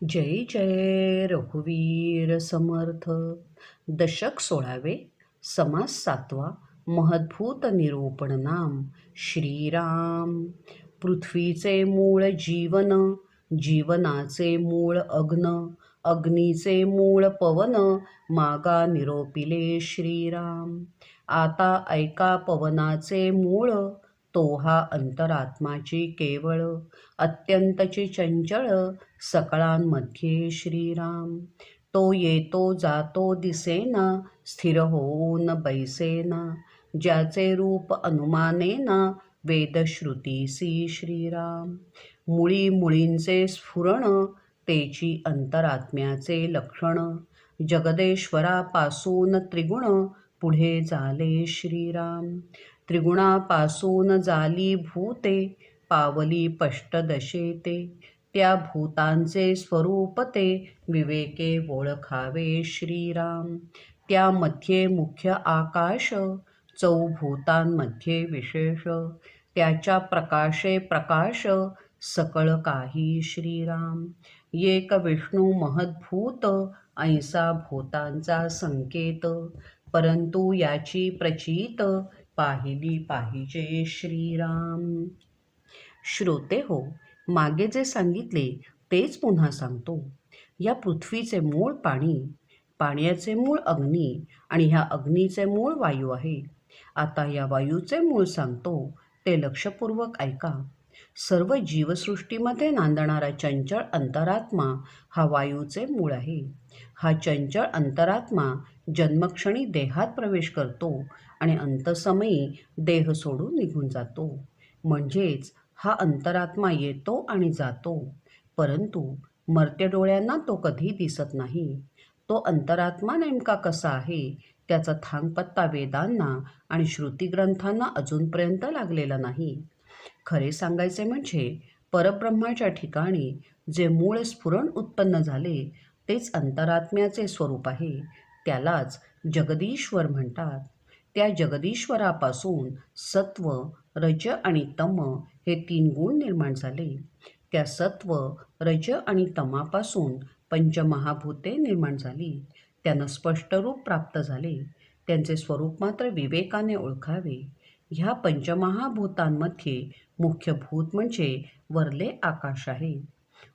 जय जय रघुवीर समर्थ. दशक 16वे. समास 7वा. महद्भूत निरूपण नाम. श्रीराम. पृथ्वीचे मूळ जीवन, जीवनाचे मूळ अग्न, अग्नीचे मूळ पवन, मागा निरोपिले श्रीराम. आता ऐका पवनाचे मूळ, तो हा अंतरात्माची केवळ, अत्यंतची चंचळ, सकळांमध्ये श्रीराम. तो येतो जातो दिसेना, स्थिर होऊन बैसेना, ज्याचे रूप अनुमानेना, वेदश्रुतीसी श्रीराम. मुळी मुळींचे स्फुरण, तेची अंतरात्म्याचे लक्षण, जगदेश्वरापासून त्रिगुण, पुढे झाले श्रीराम. त्रिगुणापासून झाली भूते, पावली पष्टदशे ते, त्या भूतांचे स्वरूप ते, विवेके ओळखावे श्रीराम. त्यामध्ये मुख्य आकाश, चौभूतांमध्ये विशेष, त्याच्या प्रकाशे प्रकाश, सकळ काही श्रीराम. एक विष्णू महद्भूत, ऐसा भूतांचा संकेत, परंतु याची प्रचित, पाहिली पाहिजे श्रीराम. श्रोते हो, मागे जे सांगितले तेच पुन्हा सांगतो. या पृथ्वीचे मूळ पाणी, पाण्याचे मूळ अग्नी आणि ह्या अग्नीचे मूळ वायू आहे. आता या वायूचे मूळ सांगतो, ते लक्षपूर्वक ऐका. सर्व जीवसृष्टीमध्ये नांदणारा चंचळ अंतरात्मा हा वायूचे मूळ आहे. हा चंचळ अंतरात्मा जन्मक्षणी देहात प्रवेश करतो आणि अंतसमयी देह सोडून निघून जातो. म्हणजेच हा अंतरात्मा येतो आणि जातो, परंतु मर्त्य डोळ्यांना तो कधी दिसत नाही. तो अंतरात्मा नेमका कसा आहे, त्याचा थांगपत्ता वेदांना आणि श्रुतिग्रंथांना अजूनपर्यंत लागलेला नाही. खरे सांगायचे म्हणजे परब्रह्माच्या ठिकाणी जे मूळ स्फुरण उत्पन्न झाले तेच अंतरात्म्याचे स्वरूप आहे. त्यालाच जगदीश्वर म्हणतात. त्या जगदीश्वरापासून सत्व, रज आणि तम हे 3 गुण निर्माण झाले. त्या सत्व, रज आणि तमापासून पंचमहाभूते निर्माण झाली. त्यांना स्पष्ट रूप प्राप्त झाले. त्यांचे स्वरूप मात्र विवेकाने ओळखावे. ह्या पंचमहाभूतांमध्ये मुख्य भूत म्हणजे वरले आकाश आहे.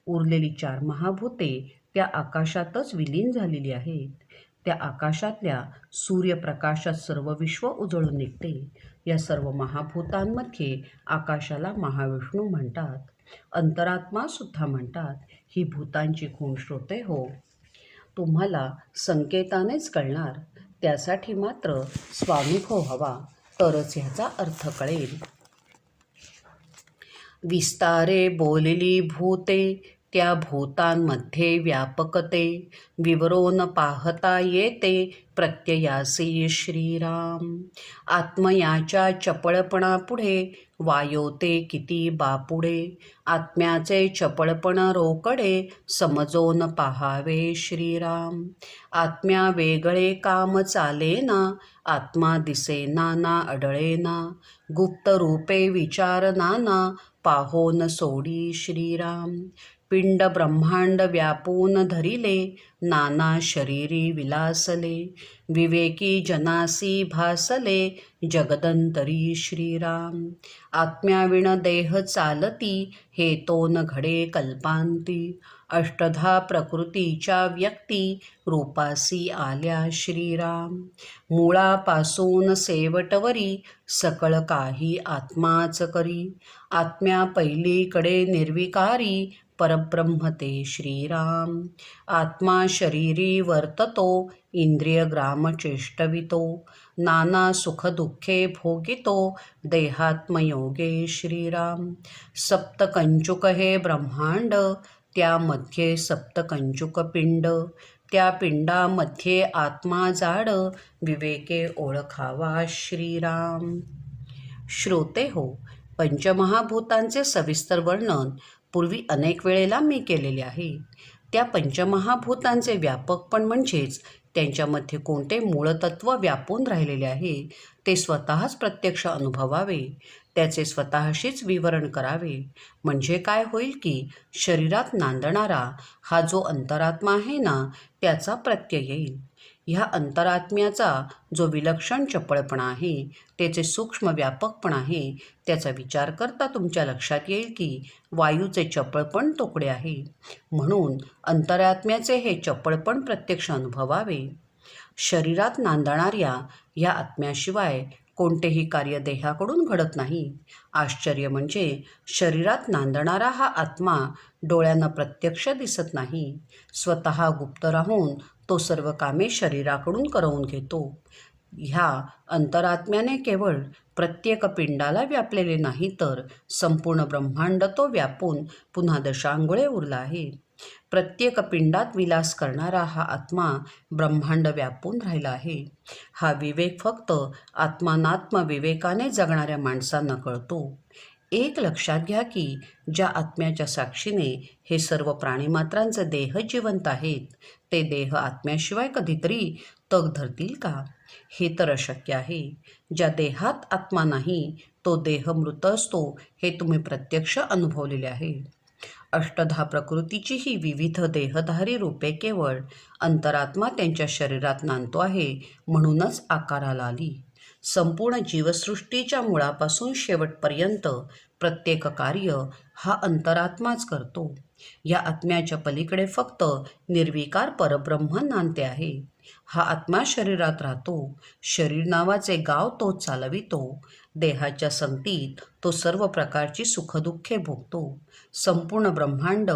उरलेली 4 महाभूते त्या आकाशातच विलीन झालेली आहेत. त्या आकाशातल्या सूर्यप्रकाशात सर्व विश्व उजळून निघते. या सर्व महाभूतांमध्ये आकाशाला महाविष्णू म्हणतात, अंतरात्मा सुद्धा म्हणतात. ही भूतांची खूण श्रोते हो, तुम्हाला संकेतानेच कळणार. त्यासाठी मात्र स्वानुभव हवा, तरच ह्याचा अर्थ कळेल. विस्तारे बोलली भूते, त्या भूतांमध्ये व्यापकते, विवरून पाहता येते प्रत्ययासी श्रीराम. आत्मयाच्या चपळपणापुढे वायोते किती बापुडे, आत्म्याचे चपळपण रोकडे, समजून पाहावे श्रीराम. आत्म्या वेगळे काम चालेना, आत्मा दिसेना ना अडळेना, गुप्त रूपे विचार नाना, पाहोन सोडी श्रीराम. पिंड ब्रह्मांड व्यापून धरिले, नाना शरीरी विलासले, विवेकी जनासी भासले, जगदंतरी श्रीराम. आत्म्याविण देह चालती, हे तोन घडे कल्पांती, अष्टधा प्रकृतीच्या व्यक्ती, रूपासी आल्या श्रीराम. मुळापासून शेवटवरी, सकळ काही आत्माच करी, आत्म्या पहिलीकडे निर्विकारी, परब्रह्म ते श्रीराम. आत्मा शरीरी वर्ततो, इंद्रियग्राम चेष्टवितो, नाना सुखदुःखे भोगितो, देहात्मयोगे श्रीराम. सप्तकंचुक हे ब्रह्मांड, त्यामध्ये सप्तकंचुक पिंड, त्या पिंडामध्ये आत्मा जाड, विवेके ओळखावा श्रीराम. श्रोते हो, पंचमहाभूतांचे सविस्तर वर्णन पूर्वी अनेक वेळेला मी केलेले आहे. त्या पंचमहाभूतांचे व्यापकपण म्हणजेच त्यांच्यामध्ये कोणते मूळतत्व व्यापून राहिलेले आहे ते स्वतःच प्रत्यक्ष अनुभवावे, त्याचे स्वतःशीच विवरण करावे. म्हणजे काय होईल की शरीरात नांदणारा हा जो अंतरात्मा आहे ना, त्याचा प्रत्यय येईल. ह्या अंतरात्म्याचा जो विलक्षण चपळपणा आहे, त्याचे सूक्ष्म व्यापकपण आहे, त्याचा विचार करता तुमच्या लक्षात येईल की वायूचे चपळपण तोकडे आहे. म्हणून अंतरात्म्याचे हे चपळपण प्रत्यक्ष अनुभवावे. शरीरात नांदणाऱ्या या आत्म्याशिवाय कोणतेही कार्य देहाकडून घडत नाही. आश्चर्य म्हणजे शरीरात नांदणारा हा आत्मा डोळ्यांना प्रत्यक्ष दिसत नाही. स्वतः गुप्त राहून तो सर्व कामे शरीराकडून करवून घेतो. ह्या अंतरात्म्याने केवळ प्रत्येक पिंडाला व्यापलेले नाही, तर संपूर्ण ब्रह्मांड तो व्यापून पुन्हा दशांगुळे उरला आहे. प्रत्येक पिंडात विलास करणारा हा आत्मा ब्रह्मांड व्यापून राहिला आहे. हा विवेक फक्त आत्मानात्म विवेकाने जगणाऱ्या माणसांना कळतो. एक लक्षात घ्या की ज्या आत्म्याच्या साक्षीने हे सर्व प्राणीमात्रांचे देह जिवंत आहेत, ते देह आत्म्याशिवाय कधीतरी तग धरतील का? हे तर अशक्य आहे. ज्या देहात आत्मा नाही तो देह मृत असतो, हे तुम्ही प्रत्यक्ष अनुभवलेले आहे. अष्टधा प्रकृतीची ही विविध देहधारी रूपे केवळ अंतरात्मा त्यांच्या शरीरात नांदतो आहे म्हणूनच आकाराला आली. संपूर्ण जीवसृष्टीच्या मुळापासून शेवटपर्यंत प्रत्येक कार्य हा अंतरात्माच करतो. या आत्म्याच्या पलीकडे फक्त निर्विकार परब्रह्म नांदते आहे. हा आत्मा शरीरात राहतो. शरीर नावाचे गाव तो चालवितो. देहाच्या संगतीत तो सर्व प्रकारची सुखदुःखे भोगतो. संपूर्ण ब्रह्मांड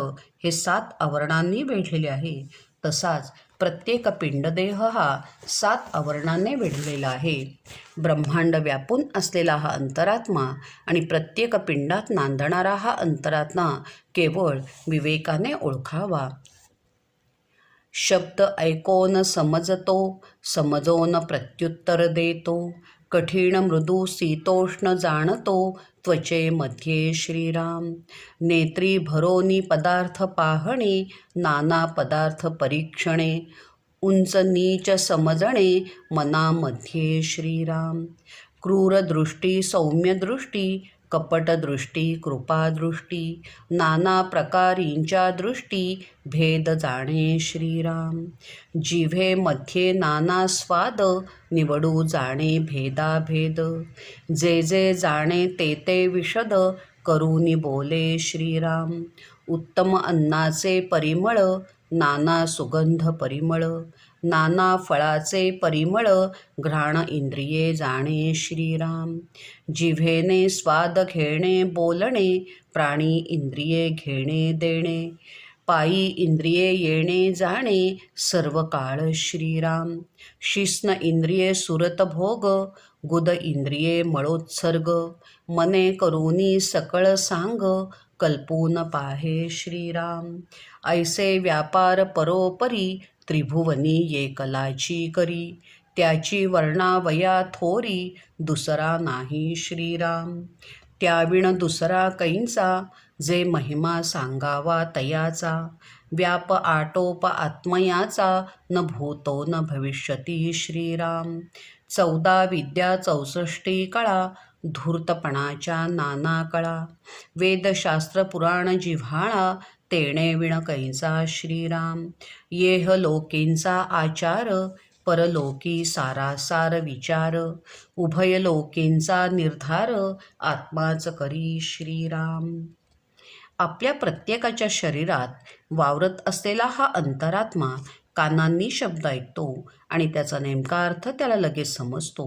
हे 7 आवरणांनी वेढलेले आहे. तसाच प्रत्येक पिंडदेह हा 7 आवरणांनी वेढलेला आहे. ब्रह्मांड व्यापून असलेला हा अंतरात्मा आणि प्रत्येक पिंडात नांदणारा हा अंतरात्मा केवळ विवेकाने ओळखावा. शब्द ऐकोन समजतो, समजोन प्रत्युत्तर देतो. कठीण मृदू शीतोष्ण जाणतो, त्वचेमध्ये श्रीराम. नेत्री भरोनी पदार्थ पाहणे, नाना पदार्थ परीक्षणे. उंच नीच समजणे, मनामध्ये श्रीराम. क्रूर दृष्टी सौम्य दृष्टी, कपट दृष्टी कृपा दृष्टी. नाना प्रकारींच्या दृष्टी, भेद जाणे श्रीराम. जिव्हेमध्ये नाना स्वाद, निवडू जाणे भेदाभेद. जे जे जाणे ते ते विशद, करूनी बोले श्रीराम. उत्तम अन्नाचे परिमळ, नाना सुगंध परिमळ. नाना फळाचे परिमळ, घ्राण इंद्रिये जाणे श्रीराम. जिव्हेने स्वाद घेणे बोलणे, प्राणी इंद्रिये घेणे देणे. पायी इंद्रिये येणे जाणे, सर्व काळ श्रीराम. शिस्न इंद्रिये सुरत भोग, गुद इंद्रिये मळोत्सर्ग. मने करूनी सकळ सांग, कल्पून पाहे श्रीराम. ऐसे व्यापार परोपरी, त्रिभुवनी एकलाची करी. त्याची वर्णावया थोरी, दुसरा नाही श्रीराम. त्याविण दुसरा कैंचा, जे महिमा सांगावा तयाचा. व्याप आटोप आत्मयाचा, न भूतो न भविष्यती श्रीराम. 14 विद्या 64 कळा, धूर्तपणाच्या नाना कळा. वेदशास्त्र पुराण जिव्हाळा, तेणे विण कैंचा श्रीराम. येह लोकींचा आचार, परलोकी सारासार विचार. उभय लोकींचा निर्धार, आत्माच करी श्रीराम. आपल्या प्रत्येकाच्या शरीरात वावरत असलेला हा अंतरात्मा कानांनी शब्द ऐकतो आणि त्याचा नेमका अर्थ त्याला लगेच समजतो.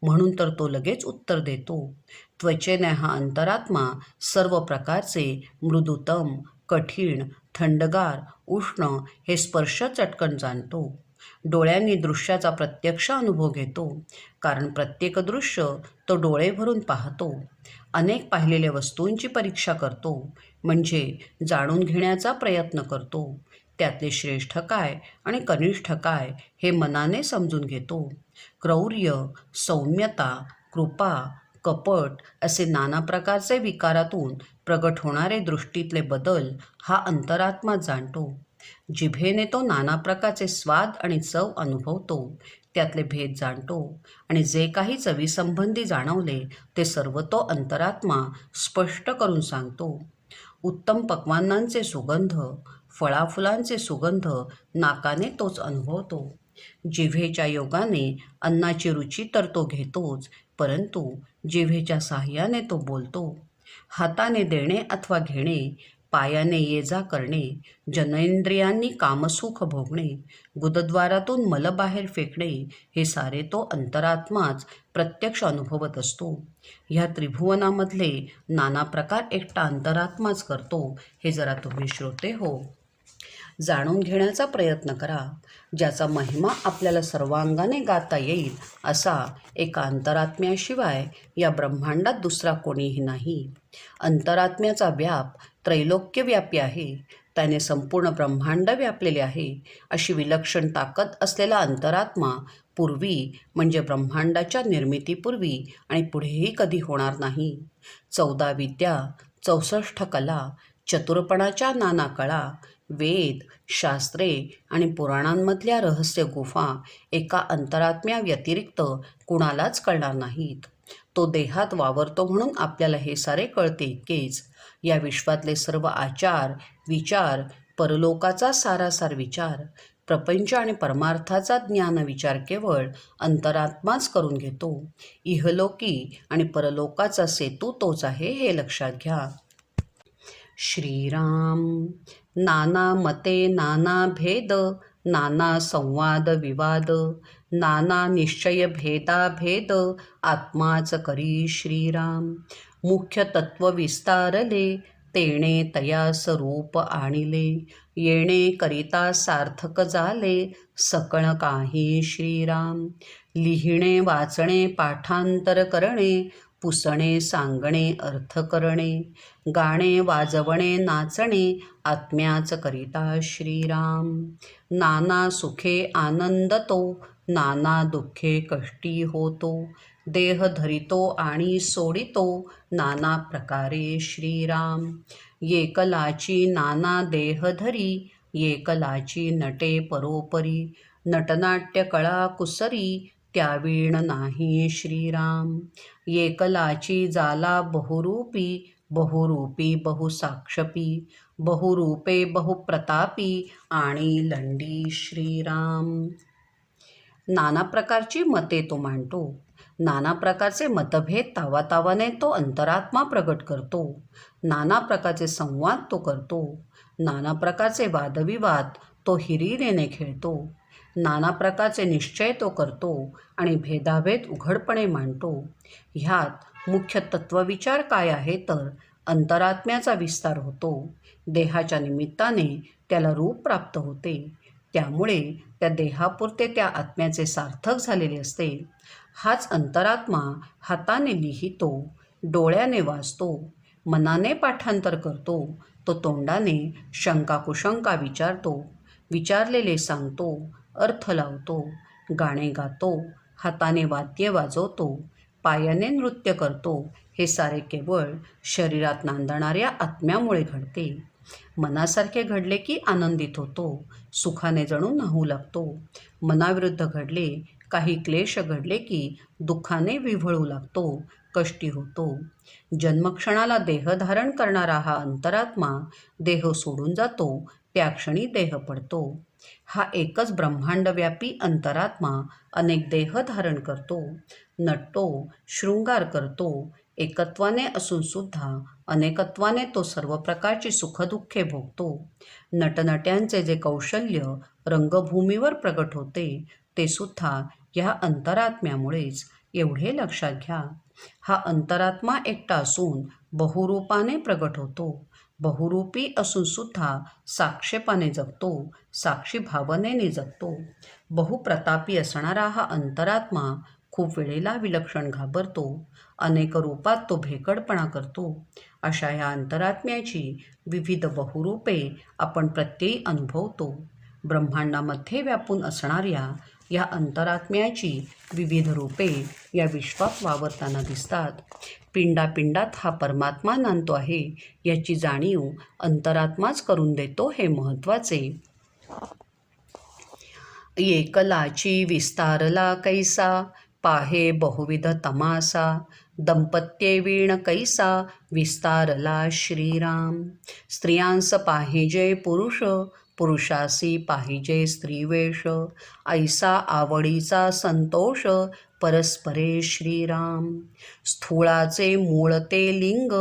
म्हणून तर तो लगेच उत्तर देतो. त्वचेने हा अंतरात्मा सर्व प्रकारचे मृदुतम, कठीण, थंडगार, उष्ण हे स्पर्श चटकन जाणतो. डोळ्यांनी दृश्याचा प्रत्यक्ष अनुभव घेतो, कारण प्रत्येक दृश्य तो डोळे भरून पाहतो. अनेक पाहिलेल्या वस्तूंची परीक्षा करतो, म्हणजे जाणून घेण्याचा प्रयत्न करतो. त्यातले श्रेष्ठ काय आणि कनिष्ठ काय हे मनाने समजून घेतो. क्रौर्य, सौम्यता, कृपा, कपट असे नाना प्रकारचे विकारातून प्रगट होणारे दृष्टीतले बदल हा अंतरात्मा जाणतो. जिभेने तो नाना प्रकारचे स्वाद आणि चव अनुभवतो, त्यातले भेद जाणतो आणि जे काही चवीसंबंधी जाणवले ते सर्व तो अंतरात्मा स्पष्ट करून सांगतो. उत्तम पक्वान्नांचे सुगंध, फळाफुलांचे सुगंध नाकाने तोच अनुभवतो. जिव्हेच्या योगाने अन्नाची रुची तर तो घेतोच, परंतु जिव्हेच्या साहाय्याने तो बोलतो. हाताने देणे अथवा घेणे, पायाने ये जा करणे, जननेंद्रियांनी कामसुख भोगणे, गुदद्वारातून मल बाहेर फेकणे, हे सारे तो अंतरात्माच प्रत्यक्ष अनुभवत असतो. ह्या त्रिभुवनामधले नाना प्रकार एकटा अंतरात्माच करतो, हे जरा तुम्ही श्रोते हो जाणून घेण्याचा प्रयत्न करा. ज्याचा महिमा आपल्याला सर्वांगाने गाता येईल असा एका अंतरात्म्याशिवाय या ब्रह्मांडात दुसरा कोणीही नाही. अंतरात्म्याचा व्याप त्रैलोक्यव्यापी आहे. त्याने संपूर्ण ब्रह्मांड व्यापलेले आहे. अशी विलक्षण ताकद असलेला अंतरात्मा पूर्वी म्हणजे ब्रह्मांडाच्या निर्मितीपूर्वी आणि पुढेही कधी होणार नाही. 14 विद्या, 64 कला, चतुरपणाच्या नाना कळा, वेद, शास्त्रे आणि पुराणांमधल्या रहस्य गुफा एका अंतरात्म्याव्यतिरिक्त कुणालाच कळणार नाहीत. तो देहात वावरतो म्हणून आपल्याला हे सारे कळते इतकेच. या विश्वातले सर्व आचार, विचार, परलोकाचा सारासार विचार, प्रपंच आणि परमार्थाचा ज्ञानविचार केवळ अंतरात्माच करून घेतो. इहलोकी आणि परलोकाचा सेतू तोच आहे, हे लक्षात घ्या. श्रीराम. नाना मते नाना भेद, नाना संवाद विवाद, नाना निश्चय भेदाभेद, आत्माच करी श्रीराम. मुख्य तत्व विस्तारले, तेणे तयास रूप आणिले, येणे करिता सार्थक झाले, सकळ काही श्रीराम. लिहिणे वाचणे पाठांतर करणे, पुसणे सांगणे अर्थ करणे, गाणे वाजवणे नाचणे, आत्म्याच करिता श्रीराम. नाना सुखे आनंद तो, नाना दुःखे कष्टी होतो, देह धरितो आणि सोडितो, नाना प्रकारे श्रीराम. एकलाची नाना देह धरी, एकलाची नटे परोपरी, नटनाट्य कळा कुसरी, त्यावीण नाही श्रीराम. एकलाची जाला बहुरूपी, बहुरूपी बहुसाक्षपी, बहुरूपे बहुप्रतापी आणि लंडी श्रीराम. नाना प्रकारची मते तो मांडतो. नाना प्रकारचे मतभेद तावातावाने तो अंतरात्मा प्रगट करतो. नाना प्रकारचे संवाद तो करतो. नाना प्रकारचे वादविवाद तो हिरिरीने खेळतो. नाना प्रकारचे निश्चय तो करतो आणि भेदाभेद उघडपणे मांडतो. ह्यात मुख्य तत्वविचार काय आहे तर अंतरात्म्याचा विस्तार होतो. देहाच्या निमित्ताने त्याला रूप प्राप्त होते. त्यामुळे त्या देहापुरते त्या आत्म्याचे सार्थक झालेले असते. हाच अंतरात्मा हाताने लिहितो, डोळ्याने वाचतो, मनाने पाठांतर करतो, तो तोंडाने शंकाकुशंका विचारतो, विचारलेले सांगतो, अर्थ लावतो, गाणे गातो, हाताने वाद्य वाजवतो, पायाने नृत्य करतो. हे सारे केवळ शरीरात नांदणाऱ्या आत्म्यामुळे घडते. मनासारखे घडले की आनंदित होतो, सुखाने जणू न्हावू लागतो. मनाविरुद्ध घडले, काही क्लेश घडले की दुःखाने विव्हळू लागतो, कष्टी होतो. जन्मक्षणाला देह धारण करणारा हा अंतरात्मा देह सोडून जातो, त्या क्षणी देह पडतो. हा एकच ब्रह्मांडव्यापी अंतरात्मा अनेक देह धारण करतो, नटतो, शृंगार करतो. एकत्वाने असून सुद्धा अनेकत्वाने तो सर्व प्रकारची सुखदुःखे भोगतो. नटनट्यांचे जे कौशल्य रंगभूमीवर प्रगट होते ते सुद्धा ह्या अंतरात्म्यामुळेच, एवढे लक्षात घ्या. हा अंतरात्मा एकटा असून बहुरूपाने प्रगट होतो. बहुरूपी असून सुद्धा साक्षेपाने जगतो, साक्षी भावनेने जगतो. बहुप्रतापी असणारा हा अंतरात्मा खूप वेळेला विलक्षण घाबरतो. अनेक रूपात तो भेकडपणा करतो. अशा या अंतरात्म्याची विविध बहुरूपे आपण प्रत्ययी अनुभवतो. ब्रह्मांडामध्ये व्यापून असणाऱ्या या अंतरात्म्याची विविध रूपे या विश्वात वावरताना दिसतात. पिंडापिंडात हा परमात्मा नांदतो आहे याची जाणीव अंतरात्माच करून देतो, हे महत्त्वाचे. एकलाची विस्तारला कैसा, पाहे बहुविध तमासा. दंपत्ये वीण कैसा, विस्तारला श्रीराम. स्त्रियांस पाहिजे पुरुष, पुरुषासी पाहिजे स्त्रीवेश. ऐसा आवडीचा संतोष, परस्परे श्रीराम. स्थूळाचे मूळ ते लिंग,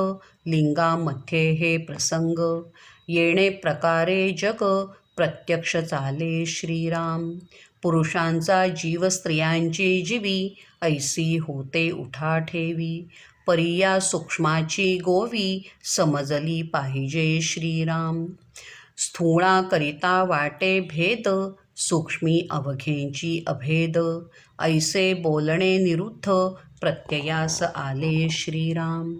लिंगामध्ये हे प्रसंग. येणे प्रकारे जग, प्रत्यक्ष चाले श्रीराम. पुरुषांचा जीव स्त्रियांची जीवी, ऐसी होते उठा ठेवी. परिया सूक्ष्माची गोवी, समजली पाहिजे श्रीराम. स्थूळाकरिता वाटे भेद, सूक्ष्मी अवघेंची अभेद. ऐसे बोलणे निरुद्ध, प्रत्ययास आले श्रीराम.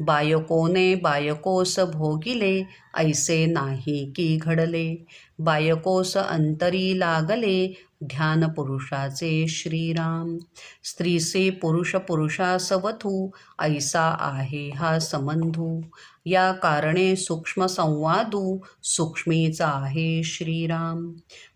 बायकोने बायकोस भोगिले, ऐसे नाही की घडले. बायकोस अंतरी लागले, ध्यान पुरुषाचे श्रीराम. स्त्रीसे पुरुष पुरुषास वधू, ऐसा आहे हा संबंधू. या कारणे सूक्ष्म संवादू, सूक्ष्मीचा आहे श्रीराम.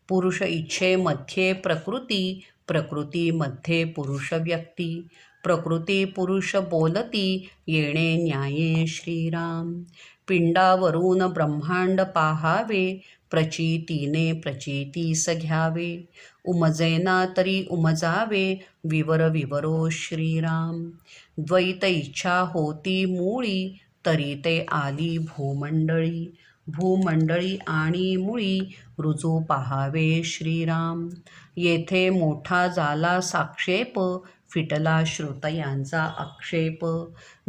पुरुष इच्छेमध्ये प्रकृती, प्रकृतीमध्ये पुरुष व्यक्ती. प्रकृती पुरुष बोलती, येणे न्याये श्रीराम. पिंडावरून ब्रह्मांड पाहावे, प्रचितीने प्रचितीस घ्यावे. उमजेना तरी उमजावे, विवर विवरो श्रीराम. द्वैत इच्छा होती मूळी, तरी ते आली भूमंडळी. भूमंडळी आणि मुळी, रुजू पाहावे श्रीराम. येथे मोठा झाला साक्षेप, फिटला श्रुतयांचा आक्षेप.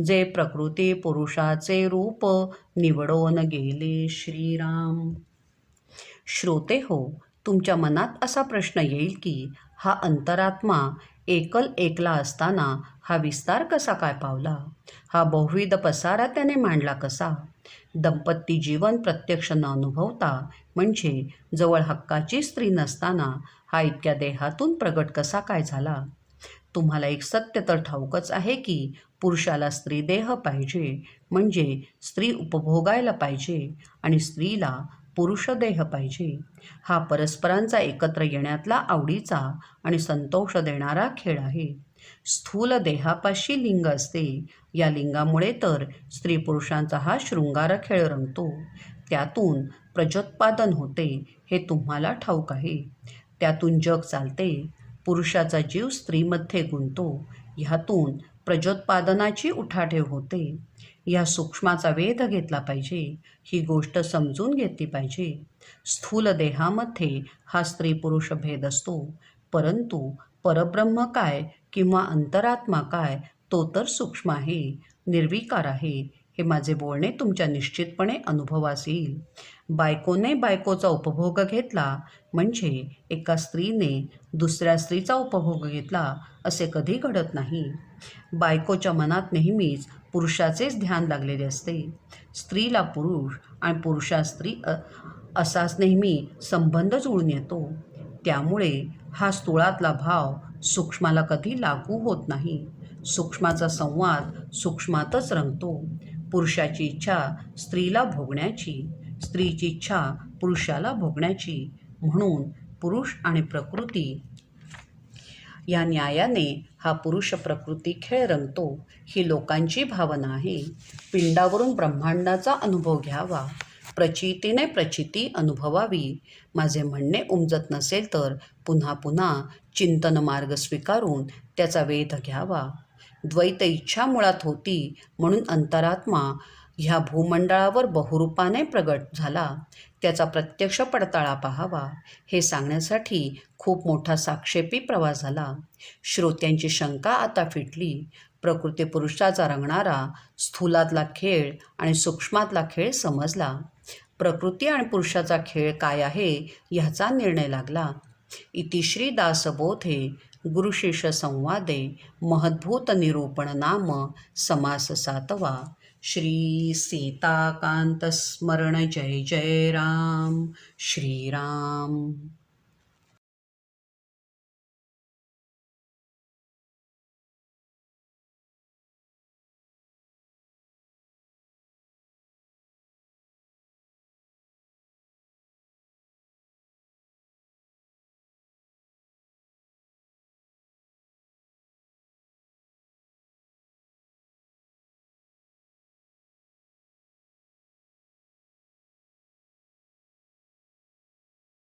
जे प्रकृती पुरुषाचे रूप, निवडून गेले श्रीराम. श्रोते हो, तुमच्या मनात असा प्रश्न येईल की हा अंतरात्मा एकला असताना हा विस्तार कसा काय पावला? हा बहुविध पसारा त्याने मांडला कसा? दंपती जीवन प्रत्यक्ष न अनुभवता, म्हणजे जवळ हक्काची स्त्री नसताना हा इतक्या देहातून प्रगट कसा काय झाला? तुम्हाला एक सत्य तर ठाऊकच आहे की पुरुषाला स्त्री देह पाहिजे, म्हणजे स्त्री उपभोगायला पाहिजे, आणि स्त्रीला पुरुष देह पाहिजे. हा परस्परांचा एकत्र येण्यातला आवडीचा आणि संतोष देणारा खेळ आहे. स्थूल देहापाशी लिंग असते. या लिंगामुळे तर स्त्री पुरुषांचा हा शृंगार खेळ रंगतो. त्यातून प्रजोत्पादन होते, हे तुम्हाला ठाऊक आहे. त्यातून जग चालते. पुरुषाचा जीव स्त्रीमध्ये गुंततो. ह्यातून प्रजोत्पादनाची उठाठेव होते. या सूक्ष्माचा वेध घेतला पाहिजे. ही गोष्ट समजून घेतली पाहिजे. स्थूल देहामध्ये हा स्त्री पुरुष भेद असतो, परंतु परब्रह्म काय किंवा अंतरात्मा काय, तो तर सूक्ष्म आहे, निर्विकार आहे. हे माझे बोलणे तुमच्या निश्चितपणे अनुभवास येईल. बायकोने बायकोचा उपभोग घेतला, म्हणजे एका स्त्रीने दुसऱ्या स्त्रीचा उपभोग घेतला, असे कधी घडत नाही. बायकोच्या मनात नेहमीच पुरुषाचेच ध्यान लागलेले असते. स्त्रीला पुरुष आणि पुरुषा स्त्री असाच नेहमी संबंध जुळून येतो. त्यामुळे हा स्थूळातला भाव सूक्ष्माला कधी लागू होत नाही. सूक्ष्माचा संवाद सूक्ष्मातच रंगतो. पुरुषाची इच्छा स्त्रीला भोगण्याची, स्त्रीची इच्छा पुरुषाला भोगण्याची. म्हणून पुरुष आणि प्रकृती या न्यायाने हा पुरुष प्रकृती खेळ रंगतो. ही लोकांची भावना आहे. पिंडावरून ब्रह्मांडाचा अनुभव घ्यावा, प्रचितीने प्रचिती अनुभवावी. माझे म्हणणे उमजत नसेल तर पुन्हा पुन्हा चिंतन मार्ग स्वीकारून त्याचा वेध घ्यावा. द्वैत इच्छा मुळात होती, म्हणून अंतरात्मा ह्या भूमंडळावर बहुरूपाने प्रगट झाला. त्याचा प्रत्यक्ष पडताळा पाहावा. हे सांगण्यासाठी खूप मोठा साक्षेपी प्रवास झाला. श्रोत्यांची शंका आता फिटली. प्रकृती पुरुषाचा रंगणारा स्थूलातला खेळ आणि सूक्ष्मातला खेळ समजला. प्रकृती आणि पुरुषाचा खेळ काय आहे ह्याचा निर्णय लागला. इतिश्री दासबोधे गुरुशिष्य संवादे महद्भूत निरूपण नाम समास 7वा. श्री सीताकांत स्मरण जय जय राम. श्रीराम.